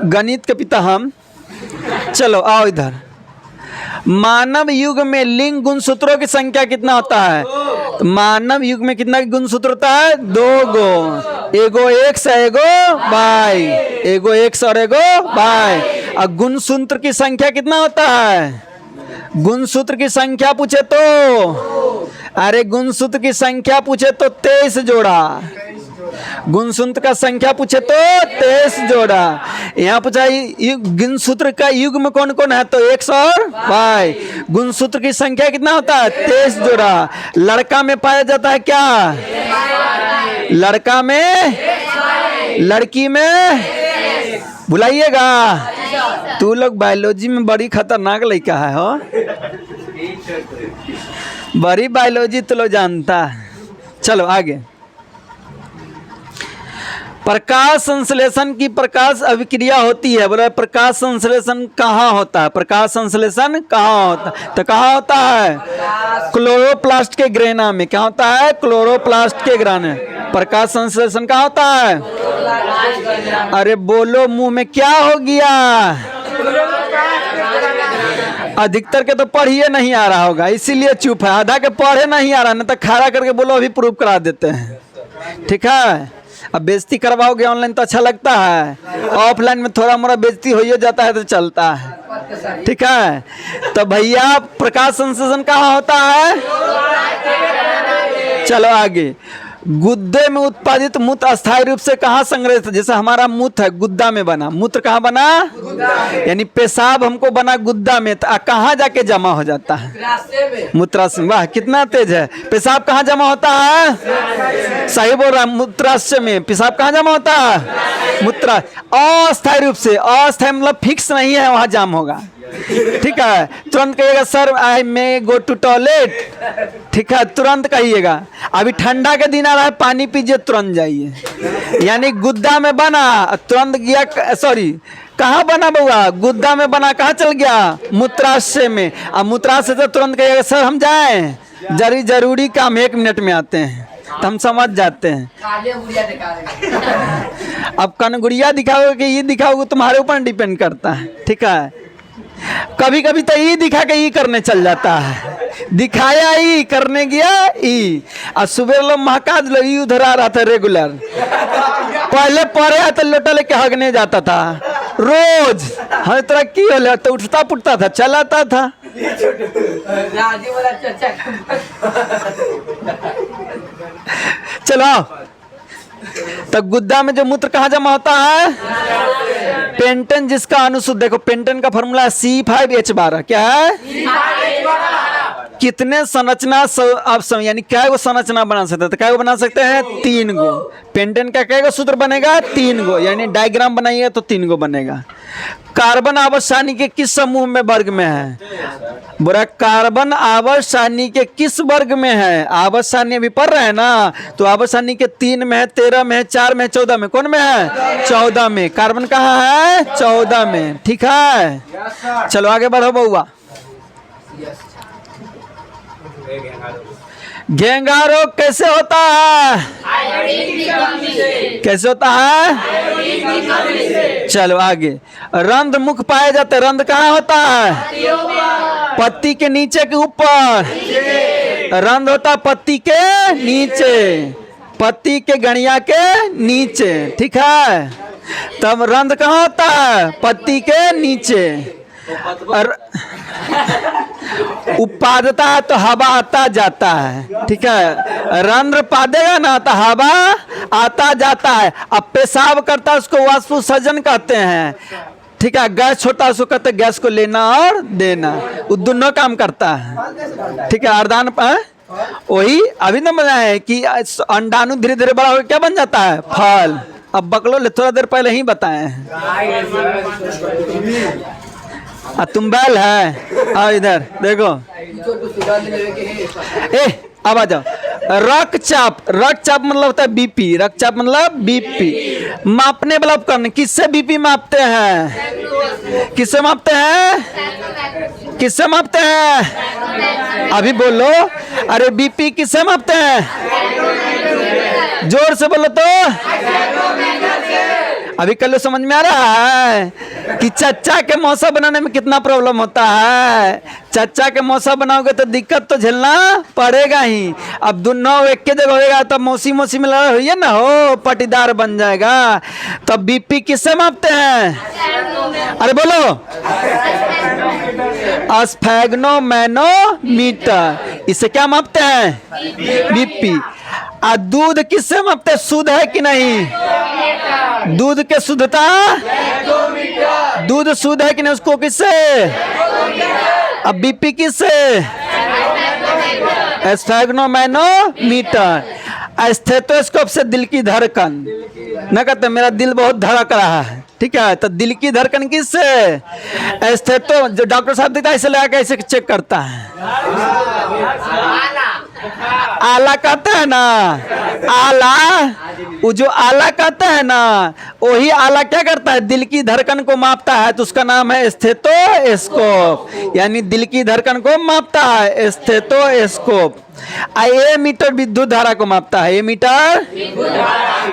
गणित के पिता हम। चलो आओ इधर। मानव युग में लिंग गुणसूत्रों की संख्या कितना होता है? तो मानव युग में कितना गुणसूत्र होता है? 2 गो। एगो एक्स एगो वाई, एगो एक्स और एगो वाई। और गुणसूत्र की संख्या कितना होता है? गुणसूत्र की संख्या पूछे तो, अरे गुणसूत्र की संख्या पूछे तो 23 जोड़ा। गुणसूत्र का संख्या पूछे तो 23 जोड़ा। यहाँ पूछा गुणसूत्र का युग में कौन कौन है? तो एक्स और वाई। गुणसूत्र की संख्या कितना होता है? 23 जोड़ा। लड़का में पाया जाता है क्या? लड़का में, लड़की में बुलाइएगा। तू लोग बायोलॉजी में बड़ी खतरनाक लड़का है हो, बड़ी बायोलॉजी तो लोग जानता है। चलो आगे। प्रकाश संश्लेषण की प्रकाश अभिक्रिया होती है। बोला प्रकाश संश्लेषण कहाँ होता है? प्रकाश संश्लेषण कहाँ होता है? तो कहाँ होता है? क्लोरोप्लास्ट के ग्रेना में। क्या होता है? क्लोरोप्लास्ट के ग्रेना। प्रकाश संश्लेषण कहाँ होता है? अरे बोलो, मुंह में क्या हो गया? अधिकतर के तो पढ़िए नहीं आ रहा होगा, इसीलिए चुप है। आधा के पढ़े नहीं आ रहा, नहीं तो खड़ा करके बोलो अभी प्रूव करा देते हैं। ठीक है, अब बेइज्जती करवाओगे ऑनलाइन तो अच्छा लगता है, ऑफलाइन में थोड़ा मोड़ा बेइज्जती हो ही जाता है तो चलता है। ठीक है, तो भैया प्रकाश संश्लेषण कहाँ होता है? चलो आगे। गुद्दे में उत्पादित मूत्र अस्थायी रूप से कहाँ संग्रहित? जैसे हमारा मूत्र है गुद्दा में बना, मूत्र कहाँ बना? यानी पेशाब हमको बना गुद्दा में, तो कहाँ जाके जमा हो जाता है? मूत्राशय में। वाह कितना तेज है। पेशाब कहाँ जमा होता है? सही बोल रहा है, मूत्राशय में। पेशाब कहाँ जमा होता है? मूत्र। अस्थायी रूप से, अस्थायी मतलब फिक्स नहीं है, वहाँ जाम होगा। ठीक है, तुरंत कहिएगा sir I may go to toilet. ठीक है, तुरंत कहिएगा। अभी ठंडा के दिन आ रहा है, पानी पीजिए तुरंत जाइए। यानी गुद्दा में बना तुरंत गया, सॉरी कहाँ बना बउआ? गुद्दा में बना, कहाँ चल गया? मूत्राशय में। अब मूत्राशय से तुरंत कहिएगा सर हम जाएं, जरूरी काम 1 मिनट में आते हैं, तो हम समझ जाते हैं। अब कौन गुड़िया दिखाओगे कि ये दिखाओगे, तुम्हारे ऊपर डिपेंड करता है। ठीक है, कभी कभी तो ई दिखा के ई करने चल जाता है, दिखाया ई करने गया ई। और सुबह लोग महका लो ई उधर आ रहा था रेगुलर। पहले पढ़े तो लोटा लेके हगने जाता था रोज। हर तरह की हो तो उठता पुटता था, चलाता था। चलो, तो गुद्दा में जो मूत्र कहाँ जमा होता है? पेंटन, जिसका अनुसूत्र देखो, पेंटन का फॉर्मूला C5H12। क्या है? कितने संरचना आप यानी क्या वो संरचना बना सकते हैं? तो क्या वो बना सकते हैं? 3 गो। पेंटन का क्या सूत्र बनेगा? 3 गो। यानी डायग्राम बनाइए तो 3 गो बनेगा। कार्बन आवर्त सारणी के किस समूह में वर्ग में है? बोला कार्बन आवर्त सारणी के किस वर्ग में है? आवर्त सारणी अभी पढ़ रहे हैं ना, तो आवर्त सारणी के 3 में है, 13 में है, 4 में है, 14 में। कौन में है? 14 में। कार्बन कहाँ है? 14 में। ठीक है, चलो आगे बढ़ो बउआ। घेंघा रोग कैसे होता है? कैसे होता है? चलो आगे। रंध्र मुख पाए जाते, रंध्र कहाँ होता है? पत्ती के नीचे के ऊपर। रंध्र होता है पत्ती के नीचे, पत्ती के गणिया के नीचे। ठीक है, तब रंध्र कहाँ होता है? पत्ती के नीचे। उपादता है तो हवा आता जाता है। ठीक है, रंध्र पादेगा ना तो हवा आता जाता है। अब पेशाब करता है उसको वाष्पोत्सर्जन कहते हैं। ठीक है, गैस छोटा है उसको कहते हैं गैस को लेना और देना, वो दोनों काम करता है। ठीक है, अर्धान वही अभी तो बताया है कि अंडाणु धीरे धीरे बड़ा होकर क्या बन जाता है? फल। अब बकलो ले थोड़ा देर पहले ही बताए हैं। तुम बैल है? आओ इधर देखो। अब आ जाओ। रक्तचाप, रक्तचाप मतलब होता है बीपी। रक्तचाप मतलब बीपी। मापने वाला उपकरण, किससे बीपी मापते हैं? किससे मापते हैं? किससे मापते हैं? अभी बोलो। अरे बीपी किससे मापते हैं? जोर से बोलो तो। अभी कल समझ में आ रहा है कि चच्चा के मौसा बनाने में कितना प्रॉब्लम होता है। चच्चा के मौसा बनाओगे तो दिक्कत तो झेलना पड़ेगा ही। अब दोनों एक के जगह होगा तब मौसी मौसी में लड़ा हुई है ना, हो पटीदार बन जाएगा। तब बीपी किससे मापते हैं? अरे बोलो, स्फैग्नोमैनोमीटर, इससे क्या मापते हैं? बीपी। और दूध किससे मापते हैं? शुद्ध है कि नहीं? दूध के शुद्धता, दूध शुद्ध है कि नहीं, उसको किससे? अब बीपी किससे? स्फैग्नोमैनोमीटर। स्टेथोस्कोप से दिल की धड़कन, न कहते मेरा दिल बहुत धड़क रहा है, ठीक है, तो दिल की धड़कन किससे? स्टेथो, जो डॉक्टर साहब देखता है इसे लगा के ऐसे चेक करता है। आला कहते हैं ना, आला, वो जो आला कहते हैं ना, वही आला क्या करता है? दिल की धड़कन को मापता है, तो उसका नाम है स्टेथोस्कोप, यानी दिल की धड़कन को मापता है स्टेथोस्कोप। ए मीटर विद्युत धारा को मापता है। ए मीटर,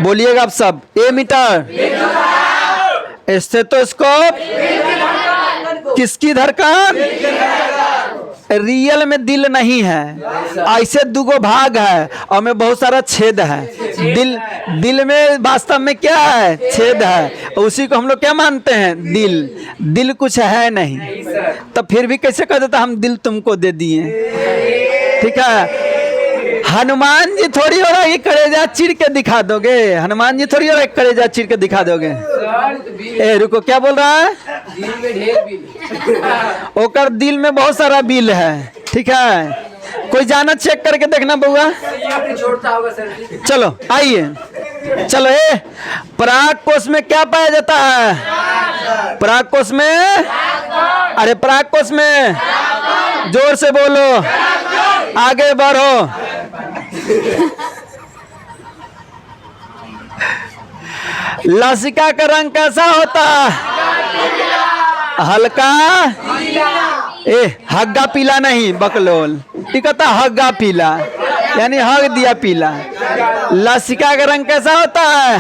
बोलिएगा आप सब, ए मीटर। स्टेथोस्कोप किसकी धड़कन? रियल में दिल नहीं है, ऐसे दुगो भाग है और में बहुत सारा छेद है। दिल में वास्तव में क्या है? छेद है, उसी को हम लोग क्या मानते हैं? दिल कुछ है नहीं, तो फिर भी कैसे कह देता हम दिल तुमको दे दिए, ठीक है। हनुमान जी थोड़ी हो रहा है कलेजा चीर के दिखा दोगे, हनुमान जी थोड़ी हो रहा है कलेजा चीर के दिखा दोगे। ए रुको, क्या बोल रहा है? दिल में ढेर बिल, ओकर दिल में बहुत सारा बिल है, ठीक है। कोई जाना चेक करके देखना बउआ। चलो आइए, चलो। पराग कोष में क्या पाया जाता है? पराग कोष में, अरे पराग कोष में जोर से बोलो, आगे बढ़ो। लसिका का रंग कैसा होता है? हल्का, हग्गा पीला नहीं, बकलोल, ठीक है, हग्गा पीला, यानी हग दिया पीला। लसिका का रंग कैसा होता है?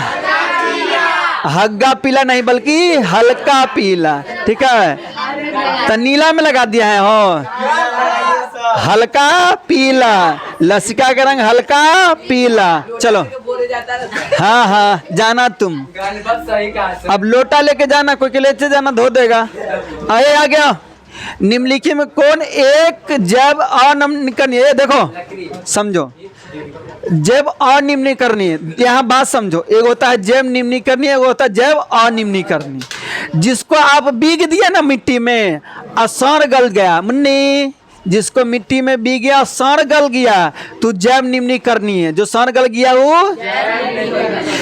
हग्गा पीला नहीं बल्कि हल्का पीला, ठीक है। तो नीला में लगा दिया है, हो हल्का पीला, लसिका का रंग हल्का पीला। चलो, हाँ हाँ जाना तुम, अब लोटा लेके जाना, कोई के लेते जाना, धो देगा। आए आ गया। निम्नलिखित में कौन एक जैव अनिम्नीकरणीय, देखो समझो, जैव अनिम्नीकरणीय, यहाँ बात समझो, एक होता है जैव निम्नीकरणीय, एक होता है जैव अनिम्नीकरणीय। जिसको आप बीग दिया ना मिट्टी में और सड़ गल गया, मुन्नी, जिसको मिट्टी में बीग गया सड़ गल गया तो जैव निम्नीकरणीय है। जो सड़ गल गया वो,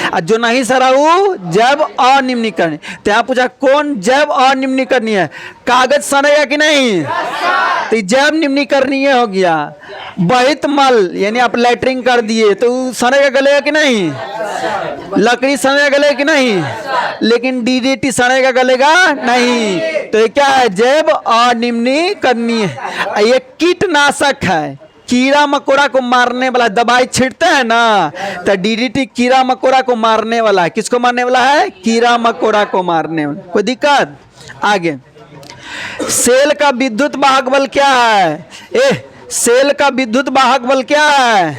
और जो नहीं सड़ा वो जैव अनिम्नीकरणीय। तो यहाँ पूछा कौन जैव अनिम्नीकरणीय है? कागज सड़ेगा कि नहीं? तो जैव निम्नीकरणीय हो गया। बहुत मल, यानी आप लैटरिंग कर दिए तो सड़ेगा गलेगा कि नहीं? लकड़ी सड़ेगा गलेगा कि नहीं? लेकिन डीडीटी सड़ेगा गलेगा नहीं। तो ये क्या है? जैव अनिम्नीकरणीय। ये कीटनाशक है, कीड़ा मकोड़ा को मारने वाला दवाई छिड़ते हैं ना, तो डीडीटी कीड़ा मकोड़ा को मारने वाला है। किसको मारने वाला है? कीड़ा मकोड़ा को मारने वाला। कोई दिक्कत? आगे, सेल का विद्युत वाहक बल क्या है? सेल का विद्युत वाहक बल क्या है?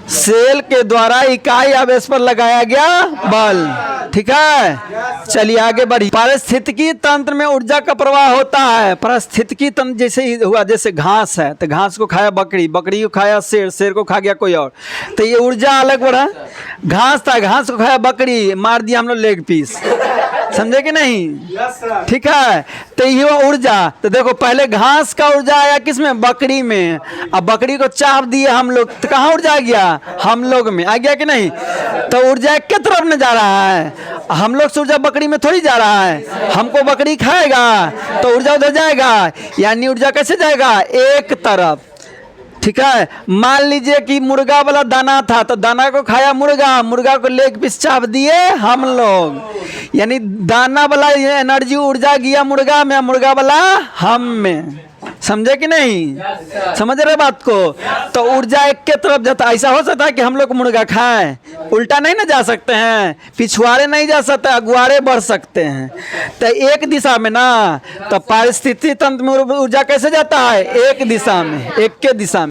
सेल के द्वारा इकाई आवेश पर लगाया गया बल, ठीक है। चलिए आगे बढ़ी। पारिस्थितिकी तंत्र में ऊर्जा का प्रवाह होता है। पारिस्थितिकी तंत्र जैसे ही हुआ, जैसे घास है तो घास को खाया बकरी, बकरी को खाया शेर, शेर को खा गया कोई और, तो ये ऊर्जा अलग बढ़ा। घास था, घास को खाया बकरी, मार दिया हम लोग लेग पीस, समझे कि नहीं? ठीक है, तो ये हुआ ऊर्जा। तो देखो पहले घास का ऊर्जा आया किसमें? बकरी में। अब बकरी को चाप दिए हम लोग, तो कहाँ ऊर्जा आ गया? हम लोग में आ गया कि नहीं? तो ऊर्जा एक तरफ न जा रहा है, हम लोग से ऊर्जा बकरी में थोड़ी जा रहा है। हमको बकरी खाएगा तो ऊर्जा उधर जाएगा, यानी ऊर्जा कैसे जाएगा? एक तरफ, ठीक है। मान लीजिए कि मुर्गा वाला दाना था, तो दाना को खाया मुर्गा, मुर्गा को लेग पीस चाप दिए हम लोग, यानी दाना वाला एनर्जी ऊर्जा गया मुर्गा में, मुर्गा वाला हम में, समझे कि नहीं? समझ रहे बात को? तो ऊर्जा एक के तरफ जाता। ऐसा हो सकता है कि हम लोग मुर्गा खाएं, उल्टा नहीं ना जा सकते हैं, पिछुआड़े नहीं जा सकते, अगुआड़े बढ़ सकते हैं। तो एक दिशा में ना, तो पारिस्थितिकी तंत्र में ऊर्जा कैसे जाता है? एक दिशा में, एक के दिशा में।